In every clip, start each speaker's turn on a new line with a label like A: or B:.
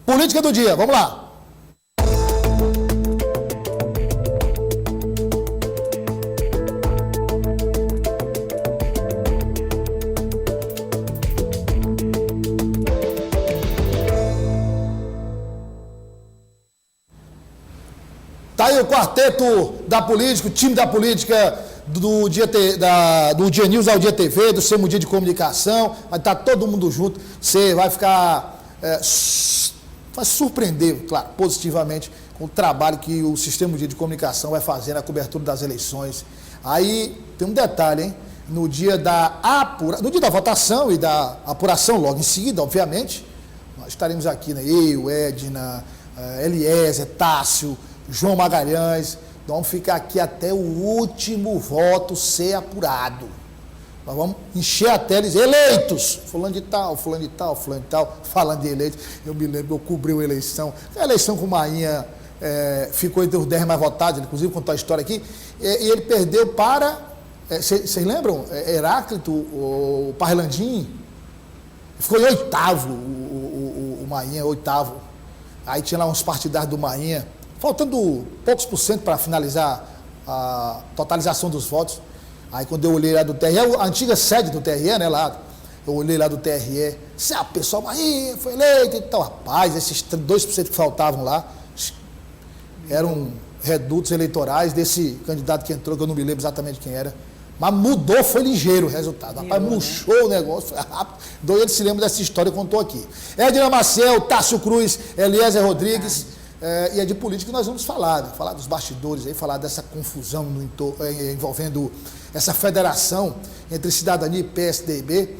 A: Política do dia, vamos lá. Tá aí o quarteto da política, o time da política do Dia News ao Dia TV, do Semo Dia de Comunicação, vai estar todo mundo junto, você vai ficar, vai surpreender, claro, positivamente, com o trabalho que o Sistema Dia de Comunicação vai fazer na cobertura das eleições. Aí tem um detalhe, hein? No dia da votação e da apuração, logo em seguida, obviamente, nós estaremos aqui, né? Eu, Edna, Eliezer, Tássio, João Magalhães, vamos ficar aqui até o último voto ser apurado. Nós vamos encher a tela e dizer, eleitos, fulano de tal, fulano de tal, fulano de tal, falando de eleitos. Eu me lembro, eu cobri a eleição com o Mainha ficou entre os 10 mais votados, ele inclusive contou a história aqui, e ele perdeu para, vocês lembram? Heráclito, o Parlandim, ficou em oitavo, o Mainha, oitavo. Aí tinha lá uns partidários do Mainha, faltando poucos % para finalizar a totalização dos votos. Aí quando eu olhei lá do TRE, a antiga sede do TRE, né, lá, eu olhei lá do TRE, o pessoal, Marinha, foi eleito e tal. Rapaz, esses 2% que faltavam lá, eram redutos eleitorais desse candidato que entrou, que eu não me lembro exatamente quem era. Mas mudou, foi ligeiro o resultado. Rapaz, murchou o negócio, foi rápido. Ele se lembra dessa história que contou aqui. Edna Maciel, Tássio Cruz, Eliezer Rodrigues. E é de política que nós vamos falar, né? Falar dos bastidores, aí, falar dessa confusão envolvendo essa federação entre Cidadania e PSDB.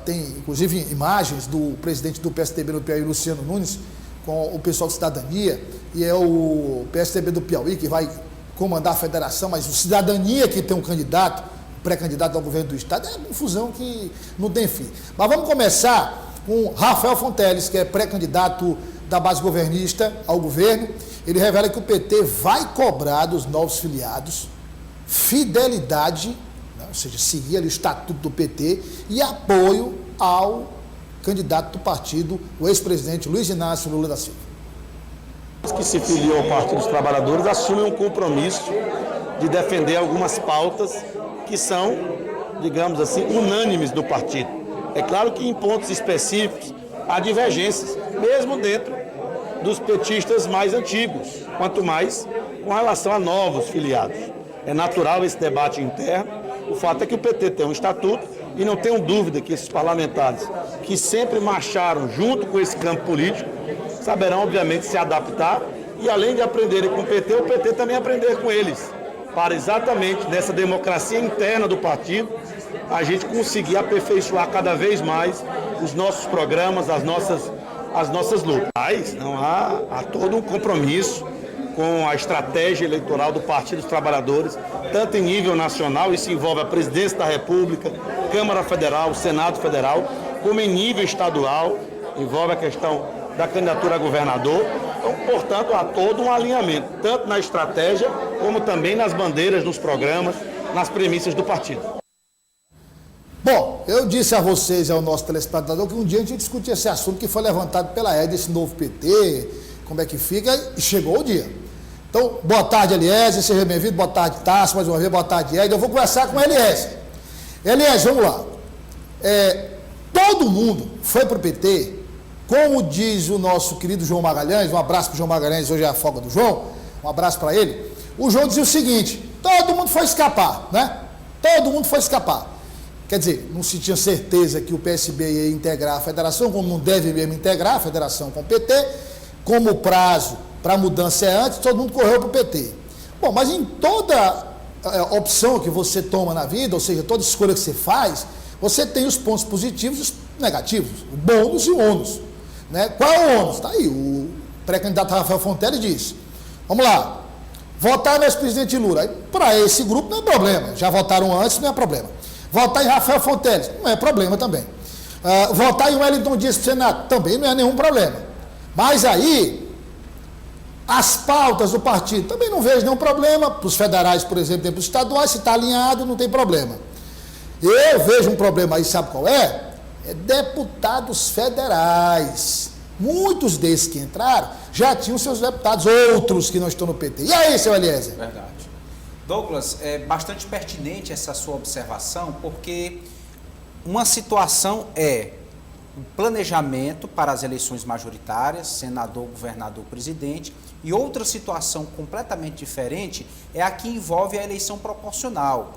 A: Tem, inclusive, imagens do presidente do PSDB no Piauí, Luciano Nunes, com o pessoal de Cidadania, e é o PSDB do Piauí que vai comandar a federação, mas o Cidadania que tem um candidato, pré-candidato ao governo do Estado, é uma confusão que não tem fim. Mas vamos começar com Rafael Fonteles, que é pré-candidato da base governista ao governo. Ele revela que o PT vai cobrar dos novos filiados fidelidade, né, ou seja, seguir ali o estatuto do PT e apoio ao candidato do partido, o ex-presidente Luiz Inácio Lula da Silva.
B: Os que se filiam ao Partido dos Trabalhadores assumem um compromisso de defender algumas pautas que são, digamos assim, unânimes do partido. É claro que em pontos específicos há divergências, mesmo dentro dos petistas mais antigos, quanto mais com relação a novos filiados. É natural esse debate interno. O fato é que o PT tem um estatuto e não tenho dúvida que esses parlamentares que sempre marcharam junto com esse campo político saberão, obviamente, se adaptar e, além de aprenderem com o PT também aprender com eles, para exatamente nessa democracia interna do partido a gente conseguir aperfeiçoar cada vez mais os nossos programas, as nossas lutas. Mas não há todo um compromisso com a estratégia eleitoral do Partido dos Trabalhadores, tanto em nível nacional, isso envolve a Presidência da República, Câmara Federal, Senado Federal, como em nível estadual, envolve a questão da candidatura a governador. Então, portanto, há todo um alinhamento, tanto na estratégia, como também nas bandeiras, nos programas, nas premissas do partido.
A: Bom, eu disse a vocês, ao nosso telespectador, que um dia a gente discutia esse assunto que foi levantado pela ED, esse novo PT, como é que fica, e chegou o dia. Então, boa tarde, Eliezer, seja bem-vindo, boa tarde, Tássio, mais uma vez, boa tarde, Ed. Eu vou conversar com o Eliezer. Eliezer, vamos lá. Todo mundo foi para o PT, como diz o nosso querido João Magalhães, um abraço para o João Magalhães, hoje é a folga do João, um abraço para ele. O João dizia o seguinte, todo mundo foi escapar, né? Todo mundo foi escapar. Quer dizer, não se tinha certeza que o PSB ia integrar a federação, como não deve mesmo integrar a federação com o PT, como o prazo para a mudança é antes, todo mundo correu para o PT. Bom, mas em toda opção que você toma na vida, ou seja, toda escolha que você faz, você tem os pontos positivos e os negativos, o bônus e o ônus. Né? Qual é o ônus? Está aí, o pré-candidato Rafael Fonteles disse, vamos lá, votar no ex-presidente Lula, para esse grupo não é problema, já votaram antes, não é problema. Votar em Rafael Fonteles, não é problema também. Votar em Wellington Dias para o Senado, também não é nenhum problema. Mas aí, as pautas do partido, também não vejo nenhum problema. Para os federais, por exemplo, para os estaduais, se está alinhado, não tem problema. Eu vejo um problema aí, sabe qual é? É deputados federais. Muitos desses que entraram já tinham seus deputados, outros que não estão no PT. E aí, seu Eliezer?
C: Verdade. Douglas, é bastante pertinente essa sua observação, porque uma situação é o planejamento para as eleições majoritárias, senador, governador, presidente, e outra situação completamente diferente é a que envolve a eleição proporcional.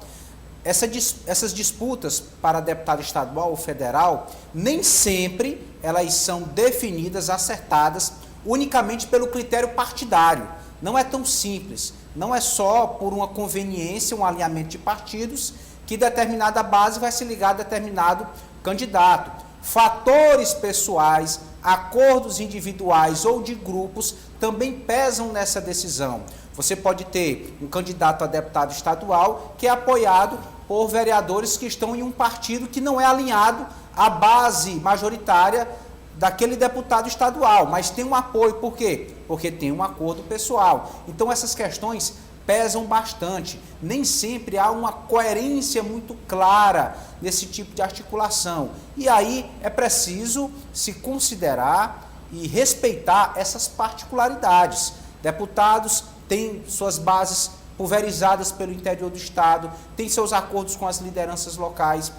C: Essas disputas para deputado estadual ou federal, nem sempre elas são definidas, acertadas, unicamente pelo critério partidário. Não é tão simples. Não é só por uma conveniência, um alinhamento de partidos, que determinada base vai se ligar a determinado candidato. Fatores pessoais, acordos individuais ou de grupos também pesam nessa decisão. Você pode ter um candidato a deputado estadual que é apoiado por vereadores que estão em um partido que não é alinhado à base majoritária daquele deputado estadual, mas tem um apoio. Por quê? Porque tem um acordo pessoal. Então essas questões pesam bastante. Nem sempre há uma coerência muito clara nesse tipo de articulação. E aí é preciso se considerar e respeitar essas particularidades. Deputados têm suas bases pulverizadas pelo interior do estado, têm seus acordos com as lideranças locais.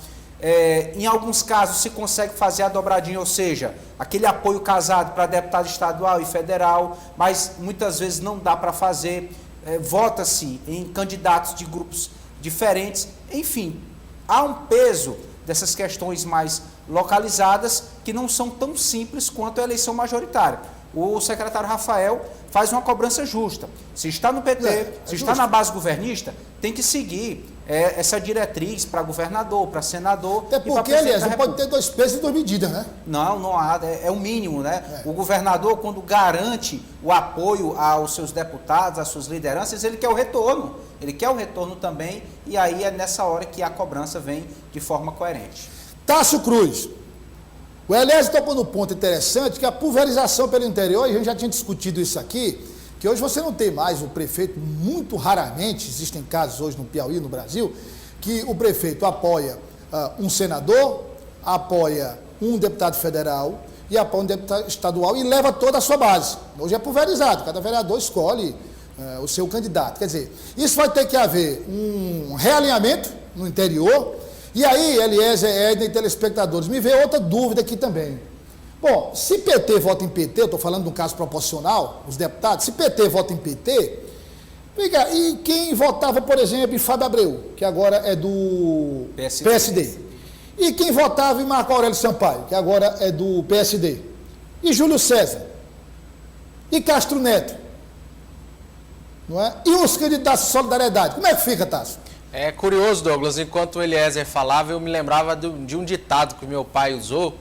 C: Em alguns casos se consegue fazer a dobradinha, ou seja, aquele apoio casado para deputado estadual e federal, mas muitas vezes não dá para fazer. Vota-se em candidatos de grupos diferentes. Enfim, há um peso dessas questões mais localizadas que não são tão simples quanto a eleição majoritária. O secretário Rafael faz uma cobrança justa. Se está no PT, se está na base governista, tem que seguir essa diretriz para governador, para senador.
A: Até porque, aliás, não pode ter 2 pesos e 2 medidas, né?
C: Não há, é o mínimo, né? O governador, quando garante o apoio aos seus deputados, às suas lideranças, ele quer o retorno. Ele quer o retorno também, e aí é nessa hora que a cobrança vem de forma coerente.
A: Tássio Cruz. O Eliezer tocou no ponto interessante, que a pulverização pelo interior, e a gente já tinha discutido isso aqui, que hoje você não tem mais o prefeito, muito raramente, existem casos hoje no Piauí, no Brasil, que o prefeito apoia um senador, apoia um deputado federal e apoia um deputado estadual e leva toda a sua base. Hoje é pulverizado, cada vereador escolhe o seu candidato. Quer dizer, isso vai ter que haver um realinhamento no interior. E aí, Eliezer, Edna e telespectadores, me veio outra dúvida aqui também. Bom, se PT vota em PT, eu estou falando de um caso proporcional, os deputados, se PT vota em PT, e quem votava, por exemplo, em Fábio Abreu, que agora é do PSD. E quem votava em Marco Aurélio Sampaio, que agora é do PSD. E Júlio César. E Castro Neto. Não é? E os candidatos de solidariedade. Como é que fica, Tássio?
D: É curioso, Douglas, enquanto o Eliezer falava, eu me lembrava de um ditado que meu pai usou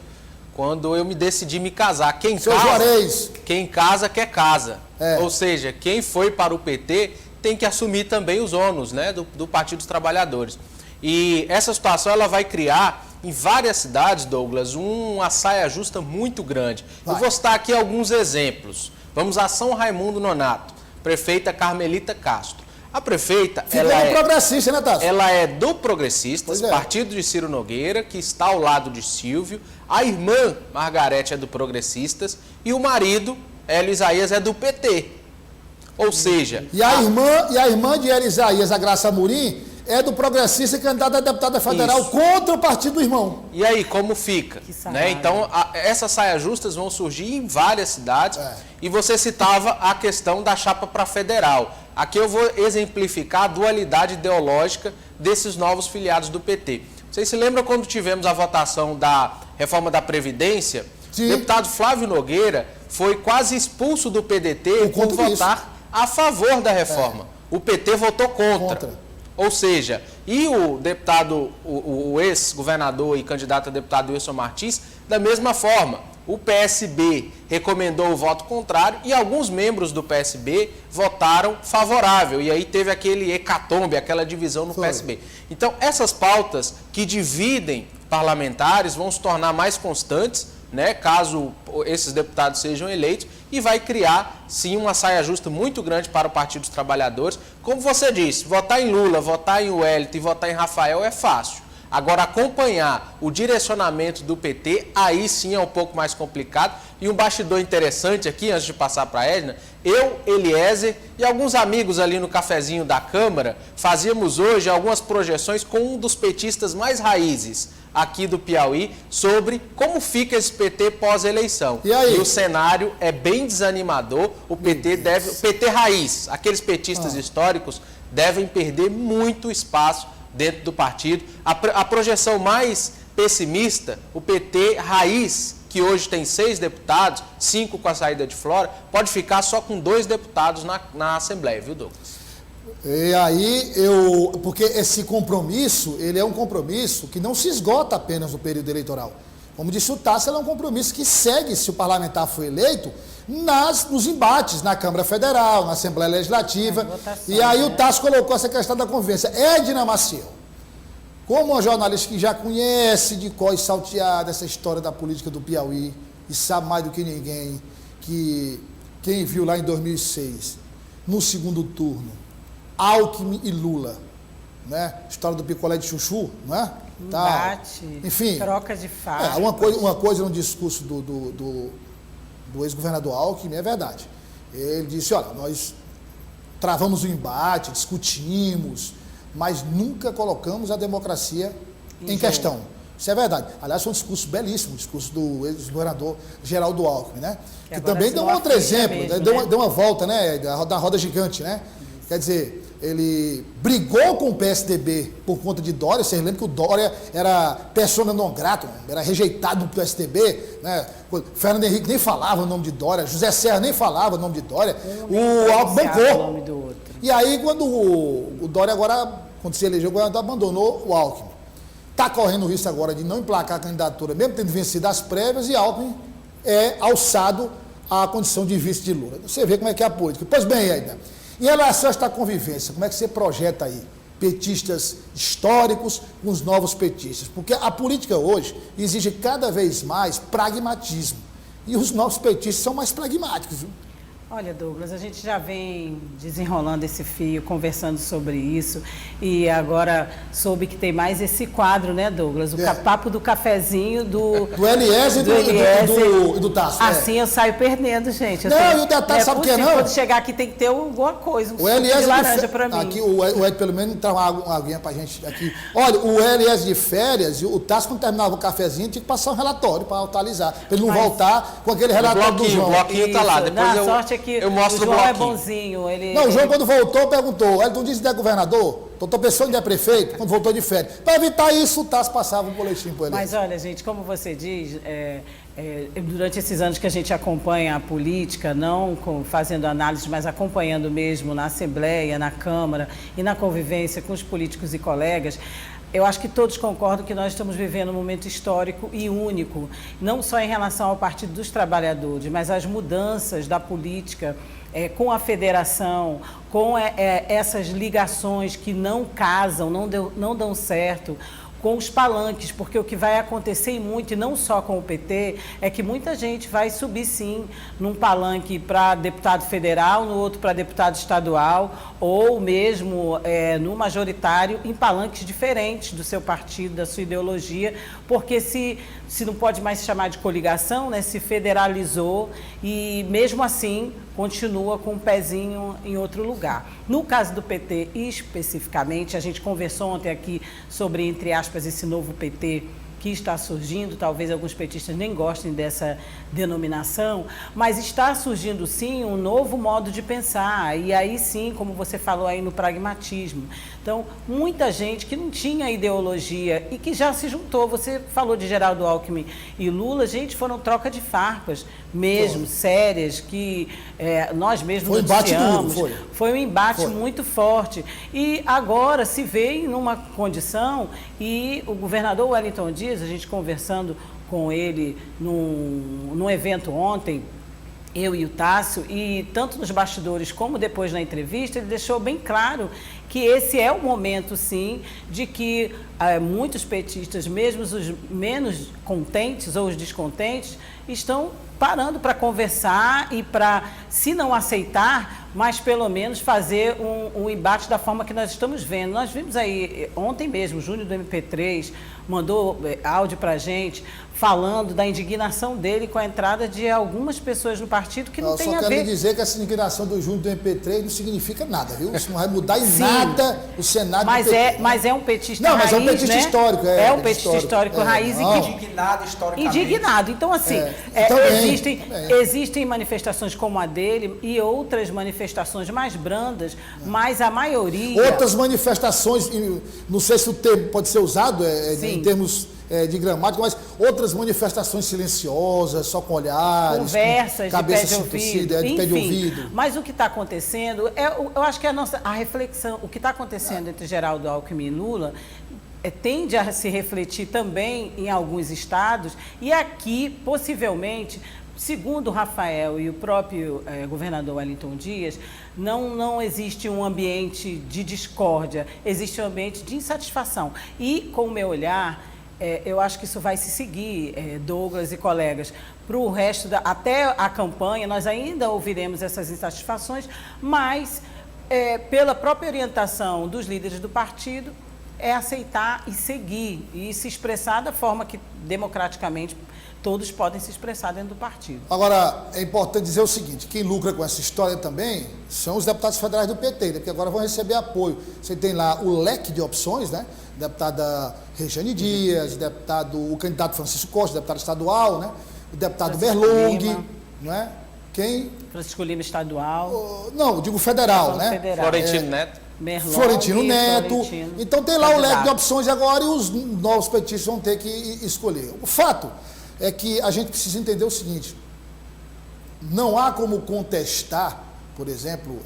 D: quando eu me decidi me casar. Quem casa quer casa. Ou seja, quem foi para o PT tem que assumir também os ônus, né, do Partido dos Trabalhadores. E essa situação ela vai criar em várias cidades, Douglas, uma saia justa muito grande. Eu vou citar aqui alguns exemplos. Vamos a São Raimundo Nonato, prefeita Carmelita Castro. A prefeita,
A: progressista, né, Tássio?
D: Ela é do Progressistas, partido de Ciro Nogueira, que está ao lado de Silvio. A irmã, Margarete, é do Progressistas. E o marido, Hélio Isaías, é do PT. Ou seja...
A: E a irmã de Hélio Isaías, a Graça Amorim, é do Progressista, candidata a deputada federal contra o partido do irmão.
D: E aí, como fica? Né? Então, essas saias justas vão surgir em várias cidades. E você citava a questão da chapa para federal. Aqui eu vou exemplificar a dualidade ideológica desses novos filiados do PT. Vocês se lembram quando tivemos a votação da reforma da Previdência? Sim. O deputado Flávio Nogueira foi quase expulso do PDT por votar a favor da reforma. O PT votou contra. Ou seja, e o deputado, o ex-governador e candidato a deputado Wilson Martins, da mesma forma. O PSB recomendou o voto contrário e alguns membros do PSB votaram favorável. E aí teve aquele hecatombe, aquela divisão no PSB. Então, essas pautas que dividem parlamentares vão se tornar mais constantes, né, caso esses deputados sejam eleitos, e vai criar, sim, uma saia justa muito grande para o Partido dos Trabalhadores. Como você disse, votar em Lula, votar em Wellington e votar em Rafael é fácil. Agora, acompanhar o direcionamento do PT, aí sim é um pouco mais complicado. E um bastidor interessante aqui, antes de passar para a Edna, eu, Eliezer e alguns amigos ali no cafezinho da Câmara, fazíamos hoje algumas projeções com um dos petistas mais raízes aqui do Piauí sobre como fica esse PT pós-eleição. E o cenário é bem desanimador. O PT raiz, aqueles petistas históricos, devem perder muito espaço dentro do partido. A projeção mais pessimista, o PT raiz, que hoje tem 6 deputados, 5 com a saída de Flora, pode ficar só com 2 deputados na Assembleia, viu, Douglas?
A: E aí, porque esse compromisso, ele é um compromisso que não se esgota apenas no período eleitoral. Como disse o Tasso, ele é um compromisso que segue, se o parlamentar for eleito, nos embates na Câmara Federal, na Assembleia Legislativa. E aí o Tasso colocou essa questão da convivência. Edna Maciel, como uma jornalista que já conhece de cor e salteada essa história da política do Piauí, e sabe mais do que ninguém, que quem viu lá em 2006, no segundo turno, Alckmin e Lula, né? História do picolé de chuchu, não é?
E: Embate,
A: enfim,
E: troca de farpas.
A: Uma coisa no discurso do ex-governador Alckmin é verdade. Ele disse, olha, nós travamos o embate, discutimos, mas nunca colocamos a democracia em questão. Isso é verdade. Aliás, foi um discurso belíssimo, o discurso do ex-governador Geraldo Alckmin, né? Que também deu um outro exemplo, mesmo, né? Deu uma volta, né? Da roda gigante, né? Isso. Quer dizer, ele brigou com o PSDB por conta de Dória. Vocês lembram que o Dória era persona non grata, era rejeitado do PSDB, né? O Fernando Henrique nem falava o nome de Dória, José Serra nem falava o nome de Dória. O Alckmin bancou. E aí, quando o Dória agora, quando se elegeu, o governador abandonou o Alckmin. Está correndo o risco agora de não emplacar a candidatura, mesmo tendo vencido as prévias, e Alckmin é alçado à condição de vice de Lula. Você vê como é que é a política. Pois bem, Edna, em relação a esta convivência, como é que você projeta aí petistas históricos com os novos petistas? Porque a política hoje exige cada vez mais pragmatismo. E os novos petistas são mais pragmáticos, viu?
E: Olha, Douglas, a gente já vem desenrolando esse fio, conversando sobre isso, e agora soube que tem mais esse quadro, né, Douglas? O papo do cafezinho do
A: Eliezer e do Tasso.
E: Assim eu saio perdendo, gente.
A: Não, e o da Tasso sabe o que é, não?
E: Quando chegar aqui tem que ter alguma coisa,
A: o Eliezer
E: de laranja para mim.
A: Aqui, o Ed, pelo menos, traz uma aguinha pra gente aqui. Olha, o Eliezer de férias, e o Tasso, quando terminava o cafezinho, tinha que passar um relatório para atualizar, para ele não voltar com aquele relatório do João.
D: O bloquinho tá lá, depois
E: sorte é que
D: eu mostro
E: o João
D: é
E: bonzinho.
A: O João, quando voltou, perguntou, Elton disse que é governador? Doutor Pessoa ainda é prefeito? Quando voltou de férias. Para evitar isso, o Tasso passava um boletim para ele.
E: Mas olha, gente, como você diz, durante esses anos que a gente acompanha a política, não fazendo análise, mas acompanhando mesmo na Assembleia, na Câmara e na convivência com os políticos e colegas, eu acho que todos concordam que nós estamos vivendo um momento histórico e único, não só em relação ao Partido dos Trabalhadores, mas as mudanças da política com a federação, com essas ligações que não casam, não dão certo, com os palanques, porque o que vai acontecer muito, e não só com o PT, é que muita gente vai subir sim num palanque para deputado federal, no outro para deputado estadual, ou mesmo no majoritário em palanques diferentes do seu partido, da sua ideologia, porque se não pode mais se chamar de coligação, né, se federalizou e mesmo assim continua com um pezinho em outro lugar. No caso do PT especificamente, a gente conversou ontem aqui sobre, entre aspas, esse novo PT que está surgindo, talvez alguns petistas nem gostem dessa denominação, mas está surgindo sim um novo modo de pensar, e aí sim, como você falou aí no pragmatismo. Então, muita gente que não tinha ideologia e que já se juntou, você falou de Geraldo Alckmin e Lula, gente, foram troca de farpas mesmo, sérias, que nós mesmos noticiamos. Foi um embate muito forte. E agora se vê numa condição, e o governador Wellington Dias, a gente conversando com ele num evento ontem, eu e o Tássio, e tanto nos bastidores como depois na entrevista, ele deixou bem claro que esse é o momento, sim, de que muitos petistas, mesmo os menos contentes ou os descontentes, estão parando para conversar e para, se não aceitar, mas pelo menos fazer um embate da forma que nós estamos vendo. Nós vimos aí, ontem mesmo, o Júnior do MP3 mandou áudio para a gente, falando da indignação dele com a entrada de algumas pessoas no partido que não tem a ver...
A: Eu só quero lhe dizer que essa indignação do Júnior do MP3 não significa nada, viu? Isso não vai mudar em nada o Senado
E: mas
A: do PT.
E: Mas é um petista
A: não,
E: raiz,
A: mas é um petista histórico.
E: É um petista histórico raiz.
C: Indignado historicamente.
E: Indignado. Então, assim, existem manifestações como a dele e outras manifestações mais brandas, mas a maioria...
A: Outras manifestações, não sei se o termo pode ser usado em termos de gramática, mas outras manifestações silenciosas, só com olhares,
E: conversas,
A: cabeça
E: de pé de ouvido. Mas o que está acontecendo, eu acho que a reflexão, o que está acontecendo entre Geraldo Alckmin e Lula, tende a se refletir também em alguns estados, e aqui, possivelmente, segundo o Rafael e o próprio governador Wellington Dias, não existe um ambiente de discórdia, existe um ambiente de insatisfação. E, com o meu olhar, eu acho que isso vai se seguir, Douglas e colegas, para o resto, até a campanha, nós ainda ouviremos essas insatisfações, mas, pela própria orientação dos líderes do partido, é aceitar e seguir, e se expressar da forma que, democraticamente, todos podem se expressar dentro do partido.
A: Agora, é importante dizer o seguinte, quem lucra com essa história também são os deputados federais do PT, né, que agora vão receber apoio. Você tem lá o leque de opções, né? Deputada Regiane Dias, o candidato Francisco Costa, deputado estadual, né? O deputado Berlong, não é? Quem?
E: Francisco Lima estadual.
A: Não, digo federal, né?
E: Federal.
D: Florentino Neto.
E: Merlong,
A: Florentino Neto. Então tem lá
E: candidato.
A: o leque de opções agora e os novos petistas vão ter que escolher. O fato é que a gente precisa entender o seguinte, não há como contestar, por exemplo,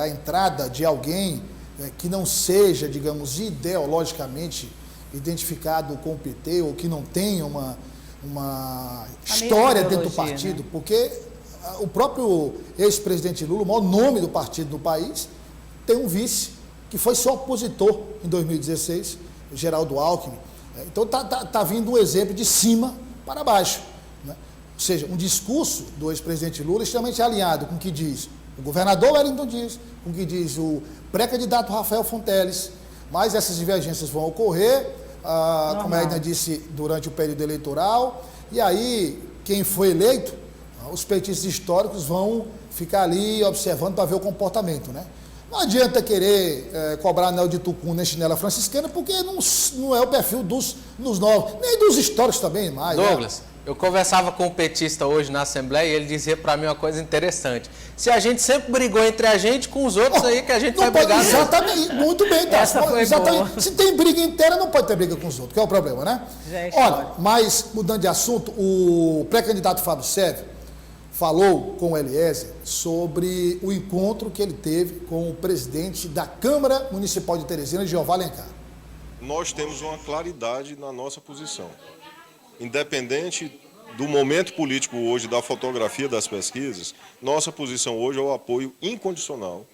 A: a entrada de alguém que não seja, digamos, ideologicamente identificado com o PT ou que não tenha uma história dentro do partido, né? Porque o próprio ex-presidente Lula, o maior nome do partido no país, tem um vice que foi seu opositor em 2016, o Geraldo Alckmin. Então tá vindo um exemplo de cima para baixo, né? Ou seja, um discurso do ex-presidente Lula extremamente alinhado com o que diz o governador Wellington Dias, com o que diz o pré-candidato Rafael Fonteles, mas essas divergências vão ocorrer, como a Edna disse, durante o período eleitoral, e aí quem foi eleito, os petistas históricos vão ficar ali observando para ver o comportamento, né? Não adianta querer cobrar anel de tucum nem chinela franciscana, porque não é o perfil dos novos, nem dos históricos também mais.
D: Douglas, eu conversava com um petista hoje na Assembleia e ele dizia para mim uma coisa interessante. Se a gente sempre brigou entre a gente, com os outros aí que a gente vai brigar.
A: Exatamente, muito bem, tá?
E: Essa foi boa.
A: Se tem briga inteira, não pode ter briga com os outros, que é o problema, né? Olha, mas mudando de assunto, o pré-candidato Fábio Sérvio falou com o Eliezer sobre o encontro que ele teve com o presidente da Câmara Municipal de Teresina, Jeová Alencar.
F: Nós temos uma claridade na nossa posição. Independente do momento político hoje, da fotografia das pesquisas, nossa posição hoje é o apoio incondicional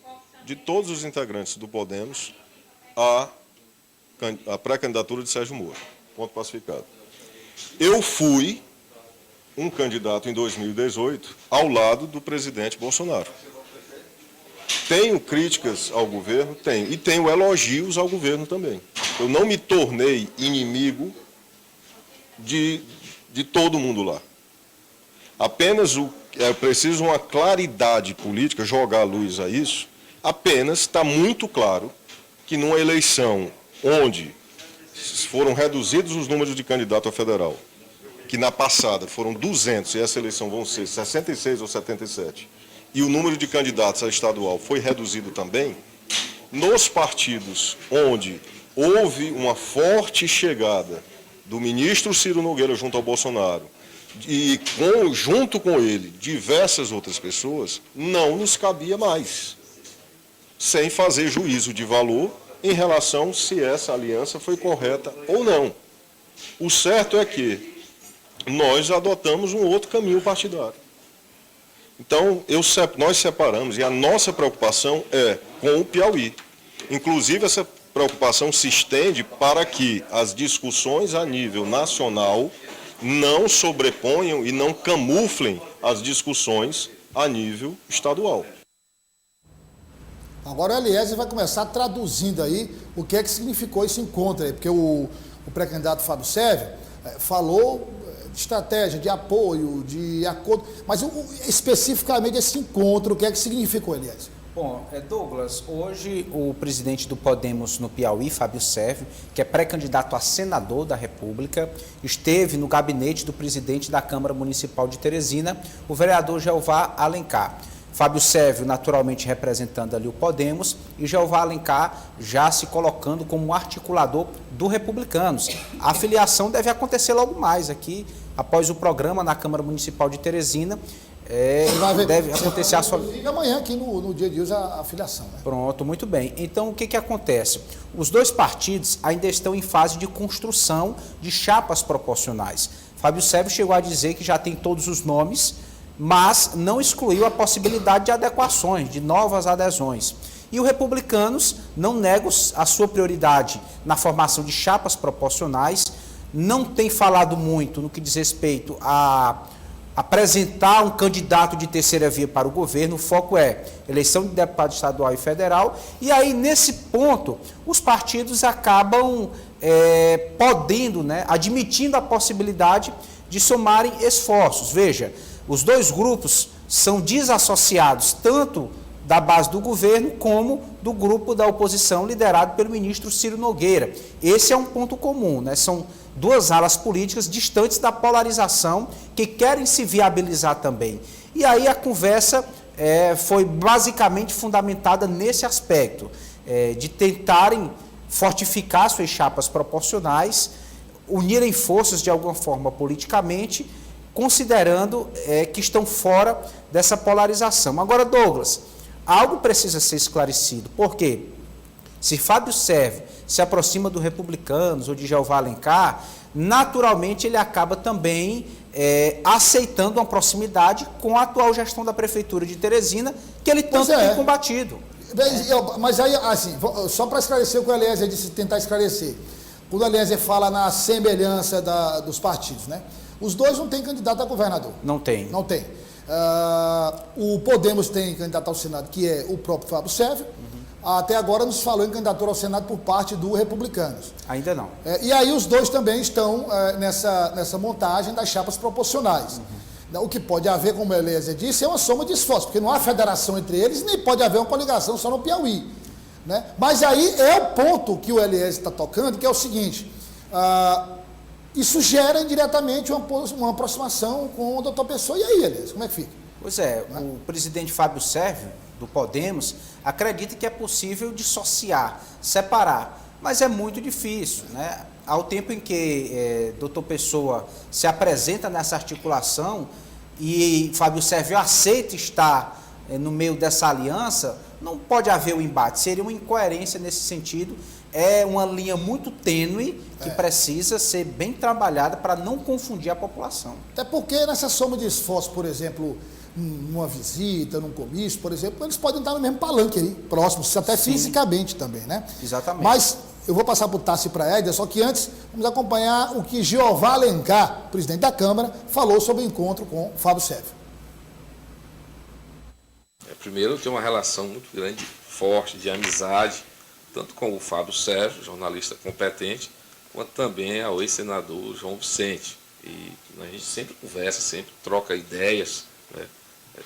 F: de todos os integrantes do Podemos à pré-candidatura de Sérgio Moro. Ponto pacificado. Eu fui um candidato em 2018 ao lado do presidente Bolsonaro. Tenho críticas ao governo? Tenho. E tenho elogios ao governo também. Eu não me tornei inimigo de todo mundo lá. Apenas é preciso uma claridade política, jogar a luz a isso. Apenas está muito claro que numa eleição onde foram reduzidos os números de candidato a federal, que na passada foram 200 e essa eleição vão ser 66 ou 77, e o número de candidatos a estadual foi reduzido também, nos partidos onde houve uma forte chegada do ministro Ciro Nogueira junto ao Bolsonaro, e junto com ele diversas outras pessoas, não nos cabia mais, sem fazer juízo de valor em relação se essa aliança foi correta ou não. O certo é que nós adotamos um outro caminho partidário. Então, nós separamos, e a nossa preocupação é com o Piauí. Inclusive, essa preocupação se estende para que as discussões a nível nacional não sobreponham e não camuflem as discussões a nível estadual.
A: Agora o Eliezer vai começar traduzindo aí o que é que significou esse encontro aí, porque o pré-candidato Fábio Sérvio falou de estratégia, de apoio, de acordo, mas especificamente esse encontro, o que é que significou, Eliezer?
C: Bom, Douglas, hoje o presidente do Podemos no Piauí, Fábio Sérvio, que é pré-candidato a senador da República, esteve no gabinete do presidente da Câmara Municipal de Teresina, o vereador Jeová Alencar. Fábio Sérvio, naturalmente representando ali o Podemos, e Jeová Alencar já se colocando como articulador do Republicanos. A filiação deve acontecer logo mais aqui, após o programa na Câmara Municipal de Teresina. Deve acontecer a sua...
A: amanhã aqui no dia de hoje a filiação. Né?
C: Pronto, muito bem. Então, o que acontece? Os dois partidos ainda estão em fase de construção de chapas proporcionais. Fábio Sérvio chegou a dizer que já tem todos os nomes, mas não excluiu a possibilidade de adequações, de novas adesões. E o Republicanos não nega a sua prioridade na formação de chapas proporcionais, não tem falado muito no que diz respeito a apresentar um candidato de terceira via para o governo. O foco é eleição de deputado estadual e federal, e aí nesse ponto os partidos acabam podendo, admitindo a possibilidade de somarem esforços. Veja, os dois grupos são desassociados tanto da base do governo como do grupo da oposição liderado pelo ministro Ciro Nogueira. Esse é um ponto comum, São duas alas políticas distantes da polarização que querem se viabilizar também. E aí a conversa foi basicamente fundamentada nesse aspecto, de tentarem fortificar suas chapas proporcionais, unirem forças de alguma forma politicamente, considerando que estão fora dessa polarização. Agora, Douglas, algo precisa ser esclarecido. Por quê? Se Fábio Sérvio se aproxima do Republicanos ou de Jeová Alencar, naturalmente ele acaba também aceitando uma proximidade com a atual gestão da Prefeitura de Teresina, que ele tanto tem combatido.
A: Mas aí, assim, só para esclarecer o que o Eliezer disse, tentar esclarecer. Quando o Eliezer fala na semelhança dos partidos, os dois não têm candidato a governador.
C: Não tem.
A: Não tem. O Podemos tem candidato ao Senado, que é o próprio Fábio Sérvio. Até agora nos falou em candidatura ao Senado por parte do Republicanos.
C: Ainda não.
A: E aí os dois também estão nessa montagem das chapas proporcionais. O que pode haver, como o Eliezer disse, é uma soma de esforços, porque não há federação entre eles, nem pode haver uma coligação só no Piauí. Mas aí é o ponto que o Eliezer está tocando, que é o seguinte, isso gera indiretamente uma aproximação com o doutor Pessoa. E aí, Eliezer, como é que fica?
C: Pois é, o presidente Fábio Sérvio, do Podemos, acredita que é possível dissociar, separar, mas é muito difícil, Ao tempo em que doutor Pessoa se apresenta nessa articulação e Fábio Sérvio aceita estar no meio dessa aliança, não pode haver um embate, seria uma incoerência nesse sentido. É uma linha muito tênue que precisa ser bem trabalhada para não confundir a população.
A: Até porque nessa soma de esforços, por exemplo, numa visita, num comício, por exemplo, eles podem estar no mesmo palanque ali, próximos, até fisicamente também,
C: Exatamente.
A: Mas eu vou passar para o Tassi e para a Éder, só que antes vamos acompanhar o que Jeová Alencar, presidente da Câmara, falou sobre o encontro com Fábio Sérvio.
G: Primeiro, eu tenho uma relação muito grande, forte, de amizade, tanto com o Fábio Sérvio, jornalista competente, quanto também ao ex-senador João Vicente. E a gente sempre conversa, sempre troca ideias,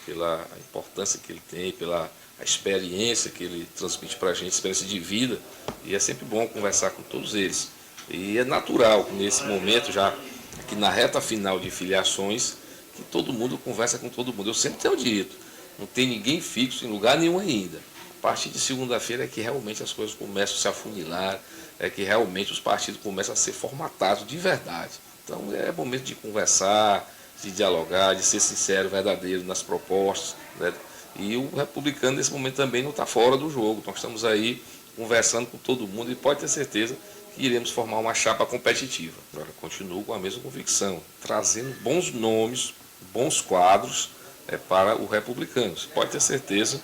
G: pela importância que ele tem, pela experiência que ele transmite para a gente, experiência de vida, e é sempre bom conversar com todos eles. E é natural que nesse momento, já aqui na reta final de filiações, que todo mundo conversa com todo mundo. Eu sempre tenho dito, não tem ninguém fixo em lugar nenhum ainda. A partir de segunda-feira é que realmente as coisas começam a se afunilar, é que realmente os partidos começam a ser formatados de verdade. Então é momento de conversar, de dialogar, de ser sincero, verdadeiro nas propostas, E o Republicano nesse momento também não está fora do jogo. Nós estamos aí conversando com todo mundo e pode ter certeza que iremos formar uma chapa competitiva. Agora, continuo com a mesma convicção, trazendo bons nomes, bons quadros para o Republicanos. Pode ter certeza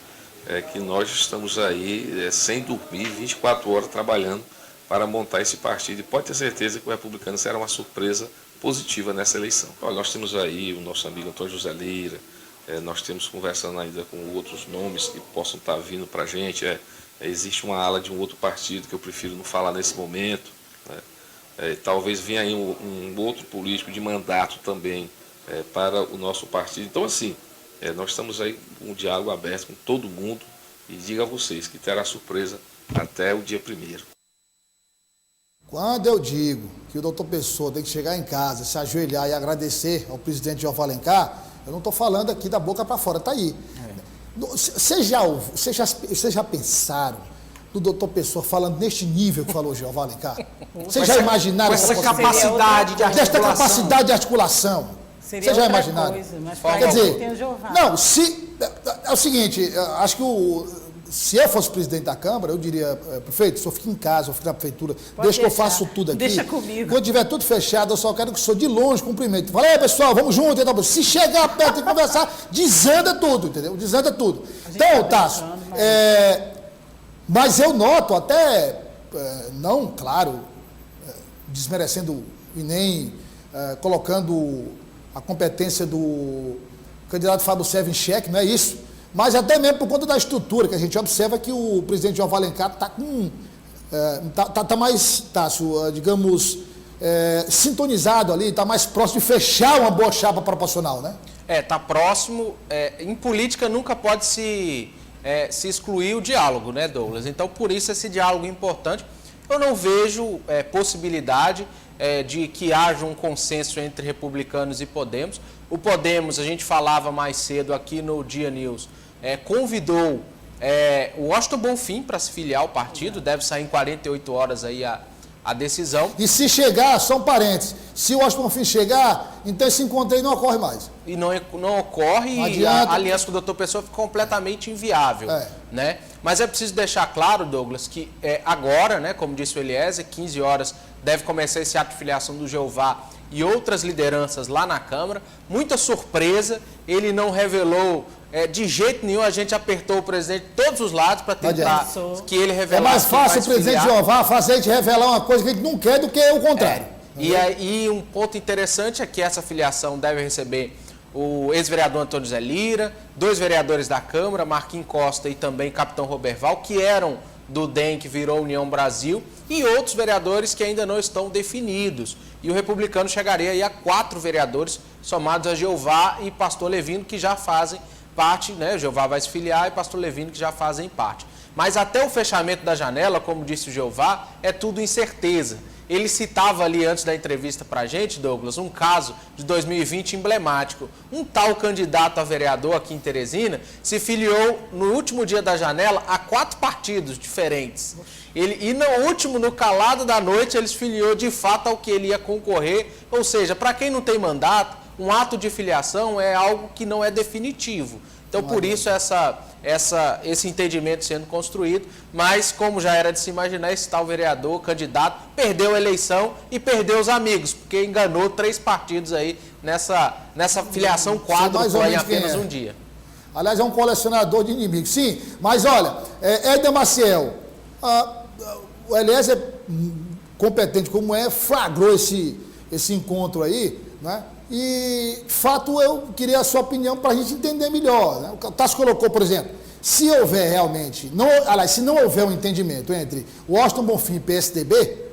G: que nós estamos aí sem dormir, 24 horas trabalhando para montar esse partido. E pode ter certeza que o Republicano será uma surpresa positiva nessa eleição. Olha, nós temos aí o nosso amigo Antônio José Lira, Nós temos conversando ainda com outros nomes que possam estar vindo para a gente. Existe uma ala de um outro partido que eu prefiro não falar nesse momento. Talvez venha aí um outro político de mandato também para o nosso partido. Então, assim, nós estamos aí com um diálogo aberto com todo mundo e digo a vocês que terá surpresa até o dia 1º.
A: Quando eu digo que o doutor Pessoa tem que chegar em casa, se ajoelhar e agradecer ao presidente Jeová Alencar, eu não estou falando aqui da boca para fora, está aí. Vocês já pensaram do doutor Pessoa falando neste nível que falou o Jeová Alencar? Vocês já imaginaram
C: essa capacidade de articulação?
A: Desta capacidade de articulação. Vocês já imaginaram?
E: Quer
A: dizer, não, é o seguinte, acho que se eu fosse presidente da Câmara, eu diria, prefeito, o senhor fica em casa, eu fico na prefeitura, deixa que eu faço tudo aqui.
E: Deixa comigo.
A: Quando tiver tudo fechado, eu só quero que o senhor de longe cumprimento. Fala, pessoal, vamos junto. Então, se chegar perto e conversar, desanda tudo, entendeu? Desanda tudo. Então, Tasso, mas eu noto até, não, claro, desmerecendo e nem colocando a competência do candidato Fábio Sérvio em xeque, não é isso? Mas até mesmo por conta da estrutura, que a gente observa que o presidente Jeová Alencar está mais, Tássio, digamos, sintonizado ali, está mais próximo de fechar uma boa chapa proporcional, né?
D: Está próximo. Em política nunca pode se excluir o diálogo, né, Douglas? Então, por isso, esse diálogo é importante. Eu não vejo possibilidade de que haja um consenso entre republicanos e Podemos. O Podemos, a gente falava mais cedo aqui no Dia News, convidou o Washington Bonfim para se filiar ao partido, deve sair em 48 horas aí a decisão.
A: E se chegar, só um parênteses, se o Washington Bonfim chegar, então esse encontro aí não ocorre mais.
D: E não ocorre e a aliança com o doutor Pessoa fica completamente inviável. Né? Mas é preciso deixar claro, Douglas, que agora, né, como disse o Eliezer, 15 horas deve começar esse ato de filiação do Jeová e outras lideranças lá na Câmara. Muita surpresa, ele não revelou de jeito nenhum, a gente apertou o presidente de todos os lados para tentar que ele revelasse.
A: É mais fácil o presidente Jeová fazer a gente revelar uma coisa que a gente não quer do que o contrário.
D: E um ponto interessante é que essa filiação deve receber o ex-vereador Antônio Zé Lira, 2 vereadores da Câmara, Marquinhos Costa e também Capitão Roberval, que eram do DEM, que virou União Brasil, e outros vereadores que ainda não estão definidos. E o republicano chegaria aí a 4 vereadores, somados a Jeová e Pastor Levino, que já fazem parte, né? Jeová vai se filiar e Pastor Levino, que já fazem parte. Mas até o fechamento da janela, como disse o Jeová, é tudo incerteza. Ele citava ali antes da entrevista para a gente, Douglas, um caso de 2020 emblemático. Um tal candidato a vereador aqui em Teresina se filiou no último dia da janela a 4 partidos diferentes. E no último, no calado da noite, ele se filiou de fato ao que ele ia concorrer. Ou seja, para quem não tem mandato, um ato de filiação é algo que não é definitivo. Então, por isso, esse entendimento sendo construído, mas, como já era de se imaginar, esse tal vereador, candidato, perdeu a eleição e perdeu os amigos, porque enganou 3 partidos aí nessa filiação quádrupla em apenas um dia.
A: Aliás, é um colecionador de inimigos. Sim, mas olha, Éder Maciel, o Eliezer, competente como flagrou esse encontro aí, né? E, de fato, eu queria a sua opinião para a gente entender melhor, né? O Tasso colocou, por exemplo, se houver realmente, se não houver um entendimento entre o Washington Bonfim e PSDB,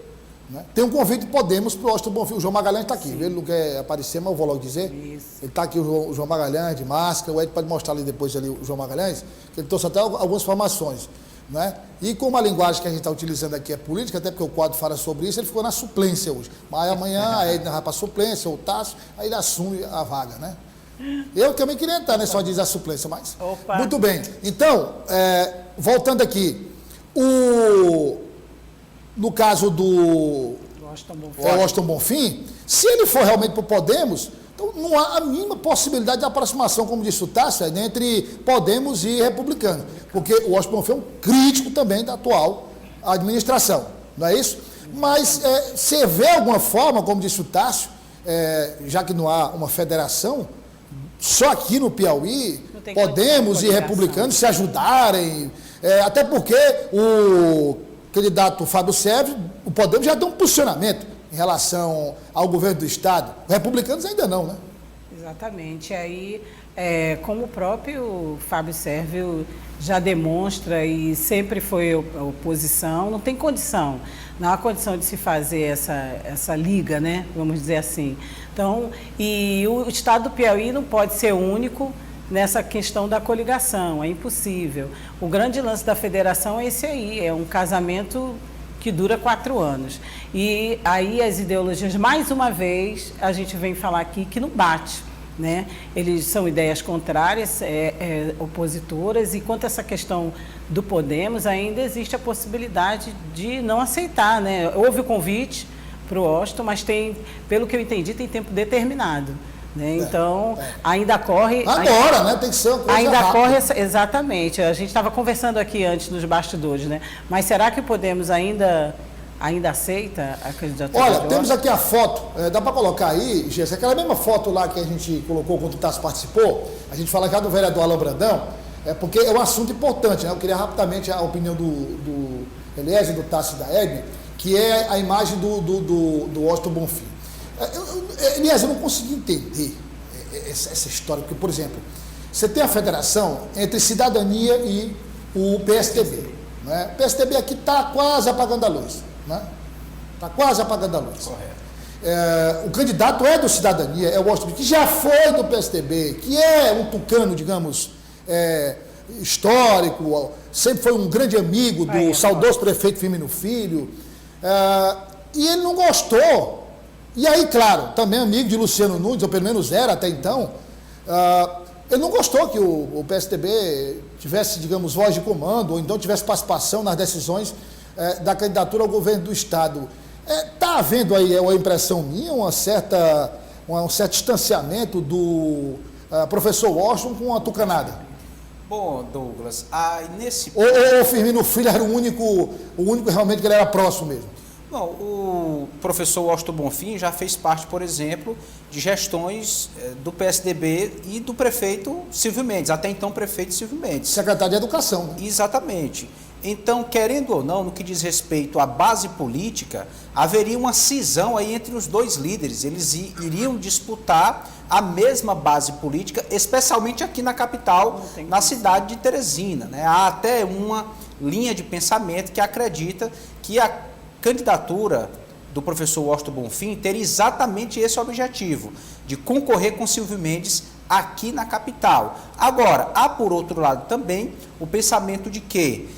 A: né, tem um convite do Podemos para o Washington Bonfim. O João Magalhães está aqui, ele não quer aparecer, mas eu vou logo dizer. Isso. Ele está aqui, o João Magalhães, de máscara, o Ed pode mostrar ali depois ali, o João Magalhães, que ele trouxe até algumas informações. Né? E como a linguagem que a gente está utilizando aqui é política, até porque o quadro fala sobre isso, ele ficou na suplência hoje. Mas amanhã a Edna vai para a suplência, o Tasso, aí ele assume a vaga, né? Eu também queria entrar, né? Só diz a suplência, mas... Opa. Muito bem. Então, voltando aqui, no caso do Washington Bonfim, se ele for realmente para o Podemos, então não há a mínima possibilidade de aproximação, como disse o Tasso, entre Podemos e Republicano, porque o Washington Bonfim é um crítico também da atual administração, não é isso? Mas você vê alguma forma, como disse o Tasso, já que não há uma federação, só aqui no Piauí, Podemos e Republicanos se ajudarem, até porque o candidato Fábio Sérvio, o Podemos já tem um posicionamento em relação ao governo do Estado. Os republicanos ainda não, né?
E: Exatamente. Aí como o próprio Fábio Sérvio já demonstra e sempre foi oposição, não tem condição, não há condição de se fazer essa liga, né? Vamos dizer assim. Então, e o Estado do Piauí não pode ser único nessa questão da coligação, é impossível. O grande lance da federação é esse aí, é um casamento que dura 4 anos. E aí as ideologias, mais uma vez, a gente vem falar aqui que não bate, né? Eles são ideias contrárias, opositoras, e quanto a essa questão do Podemos, ainda existe a possibilidade de não aceitar, né? Houve o convite para o Washington, mas tem, pelo que eu entendi, tem tempo determinado. Né? Então, ainda corre...
A: Agora, né? Tem que ser uma coisa
E: ainda
A: rápida.
E: corre, exatamente. A gente estava conversando aqui antes nos bastidores, né? Mas será que o Podemos ainda aceita a candidatura?
A: Olha, temos aqui a foto, dá para colocar aí, Gessa, aquela mesma foto lá que a gente colocou quando o Tasso participou, a gente fala já do vereador Alain Brandão, porque é um assunto importante, né? Eu queria rapidamente a opinião do Eliezer, do Tasso e da Edna, que é a imagem do Washington Bonfim. Eliezer, eu não consegui entender essa história, porque, por exemplo, você tem a federação entre Cidadania e o PSDB. Né? O PSDB aqui está quase apagando a luz. Está quase apagando a luz. Correto. O candidato é do Cidadania, é o Washington, que já foi do PSDB, que é um tucano, digamos, histórico, sempre foi um grande amigo do saudoso prefeito Firmino Filho, e ele não gostou. E aí, claro, também amigo de Luciano Nunes, ou pelo menos era até então, ele não gostou que o PSDB tivesse, digamos, voz de comando, ou então tivesse participação nas decisões da candidatura ao governo do Estado. Está havendo aí, é uma impressão minha, um certo distanciamento do professor Washington com a tucanada?
C: Bom, Douglas, nesse...
A: Ou o Firmino Filho era o único realmente que ele era próximo mesmo?
C: Não, o professor Washington Bonfim já fez parte, por exemplo, de gestões do PSDB e do prefeito Silvio Mendes, até então prefeito Silvio Mendes.
A: Secretário de Educação, né?
C: Exatamente. Então, querendo ou não, no que diz respeito à base política, haveria uma cisão aí entre os dois líderes. Eles iriam disputar a mesma base política, especialmente aqui na capital, na cidade de Teresina, né? Há até uma linha de pensamento que acredita que a candidatura do professor Washington Bonfim teria exatamente esse objetivo, de concorrer com Silvio Mendes aqui na capital. Agora, há por outro lado também o pensamento de que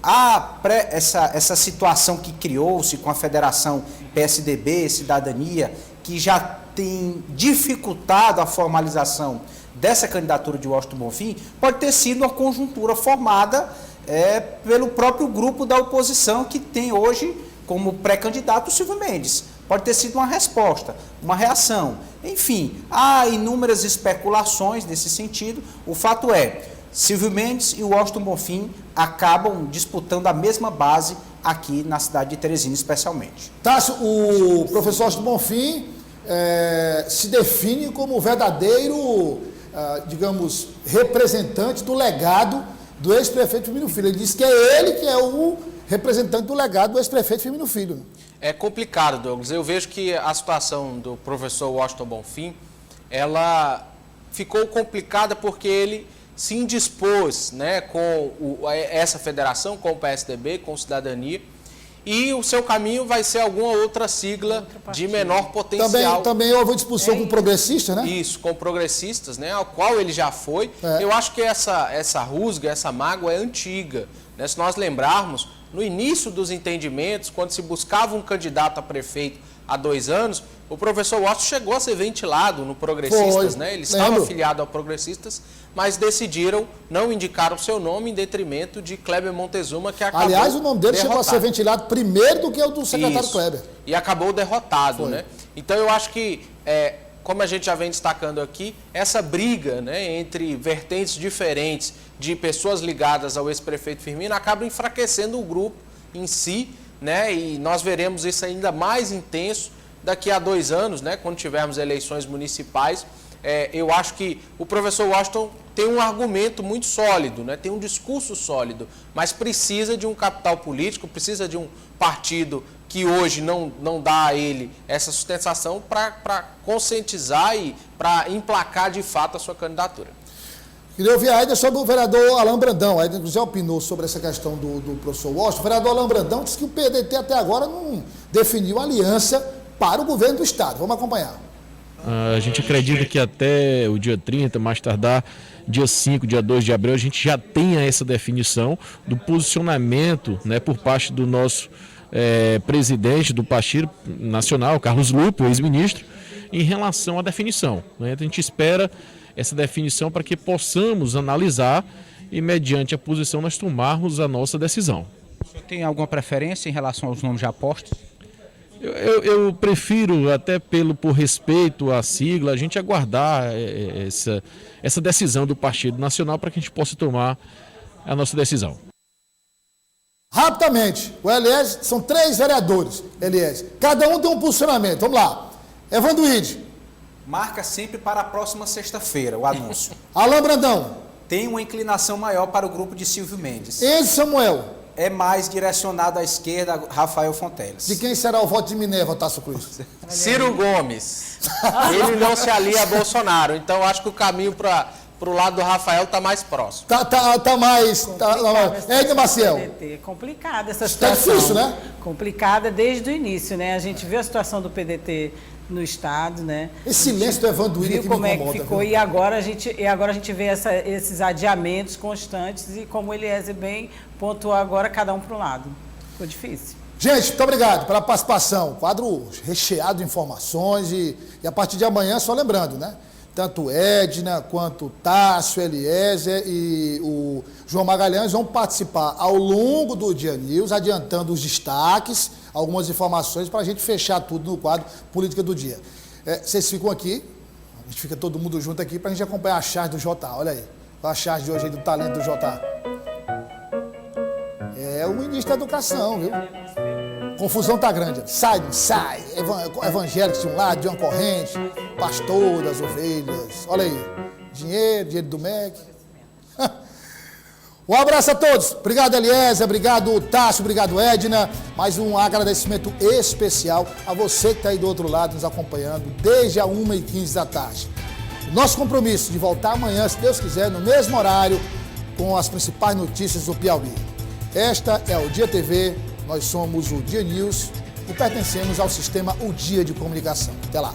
C: essa situação que criou-se com a federação PSDB, Cidadania, que já tem dificultado a formalização dessa candidatura de Washington Bonfim, pode ter sido uma conjuntura formada pelo próprio grupo da oposição que tem hoje como pré-candidato o Silvio Mendes. Pode ter sido uma resposta, uma reação. Enfim, há inúmeras especulações nesse sentido. O fato é, Silvio Mendes e o Washington Bonfim acabam disputando a mesma base aqui na cidade de Teresina, especialmente.
A: Tássio, o professor Washington Bonfim se define como o verdadeiro, digamos, representante do legado do ex-prefeito Firmino Filho. Ele disse que é ele que é o representante do legado do ex-prefeito Firmino Filho.
D: É complicado, Douglas. Eu vejo que a situação do professor Washington Bonfim, ela ficou complicada porque ele se indispôs, né, com essa federação, com o PSDB, com o Cidadania, e o seu caminho vai ser alguma outra sigla de menor potencial.
A: Também houve discussão com progressistas, né?
D: Isso, com progressistas, né, ao qual ele já foi. Eu acho que essa rusga, essa mágoa é antiga, né? Se nós lembrarmos, no início dos entendimentos, quando se buscava um candidato a prefeito há 2 anos, o professor Washington chegou a ser ventilado no Progressistas, né? Ele estava afiliado ao Progressistas, mas decidiram não indicar o seu nome em detrimento de Kleber Montezuma, que acabou
A: Aliás, o nome dele
D: derrotado.
A: chegou a ser ventilado primeiro do que o do secretário Kleber.
D: E acabou derrotado, né? Então eu acho que, como a gente já vem destacando aqui, essa briga, né, entre vertentes diferentes de pessoas ligadas ao ex-prefeito Firmino acaba enfraquecendo o grupo em si, né? E nós veremos isso ainda mais intenso daqui a 2 anos, né, quando tivermos eleições municipais. Eu acho que o professor Washington tem um argumento muito sólido, né, tem um discurso sólido, mas precisa de um capital político, precisa de um partido que hoje não dá a ele essa sustentação para conscientizar e para emplacar de fato a sua candidatura.
A: Queria ouvir ainda sobre o vereador Alain Brandão. Aí, inclusive, opinou sobre essa questão do professor Washington. O vereador Alain Brandão disse que o PDT até agora não definiu aliança para o governo do Estado. Vamos acompanhar.
H: A gente acredita que até o dia 30, mais tardar, dia 5, dia 2 de abril, a gente já tenha essa definição do posicionamento, né, por parte do nosso presidente do Partido Nacional, Carlos Lupe, o ex-ministro, em relação à definição. Né? A gente espera essa definição para que possamos analisar e, mediante a posição, nós tomarmos a nossa decisão.
C: O senhor tem alguma preferência em relação aos nomes de apostas?
H: Eu prefiro, até por respeito à sigla, a gente aguardar essa decisão do Partido Nacional para que a gente possa tomar a nossa decisão.
A: Rapidamente, o Eliézer, são 3 vereadores, Eliézer. Cada um tem um posicionamento. Vamos lá. Evandro Ide.
C: Marca sempre para a próxima sexta-feira o anúncio.
A: Alain Brandão.
C: Tem uma inclinação maior para o grupo de Silvio Mendes.
A: Enzo Samuel.
C: É mais direcionado à esquerda, Rafael Fonteles.
A: De quem será o voto de Minerva, Tasso Cruz?
D: Ciro Gomes. Ele não se alia a Bolsonaro, então acho que o caminho para o lado do Rafael está mais próximo.
A: Tá mais. Edna Maciel.
E: É complicada essa situação.
A: Está difícil, né?
E: Complicada desde o início, né? A gente viu a situação do PDT no Estado, né?
A: Esse silêncio do Evandro Ide que me incomoda.
E: Como é que ficou, e agora a gente vê esses adiamentos constantes e como o Eliézer bem pontuou agora, cada um para um lado. Ficou difícil.
A: Gente, muito obrigado pela participação. Quadro recheado de informações e a partir de amanhã, só lembrando, né? Tanto Edna, quanto Tássio, Eliézer e o João Magalhães vão participar ao longo do Dia News, adiantando os destaques, algumas informações para a gente fechar tudo no quadro Política do Dia. Vocês ficam aqui, a gente fica todo mundo junto aqui para a gente acompanhar a charge do Jota. Olha aí, a charge de hoje aí do talento do Jota. É o ministro da Educação, viu? Confusão tá grande. Sai, evangélicos de um lado, de uma corrente, pastor das ovelhas. Olha aí, dinheiro do MEC. Um abraço a todos. Obrigado, Eliézer. Obrigado, Tássio. Obrigado, Edna. Mais um agradecimento especial a você que está aí do outro lado nos acompanhando desde a 1h15 da tarde. Nosso compromisso de voltar amanhã, se Deus quiser, no mesmo horário, com as principais notícias do Piauí. Esta é o Dia TV, nós somos o Dia News e pertencemos ao sistema O Dia de Comunicação. Até lá.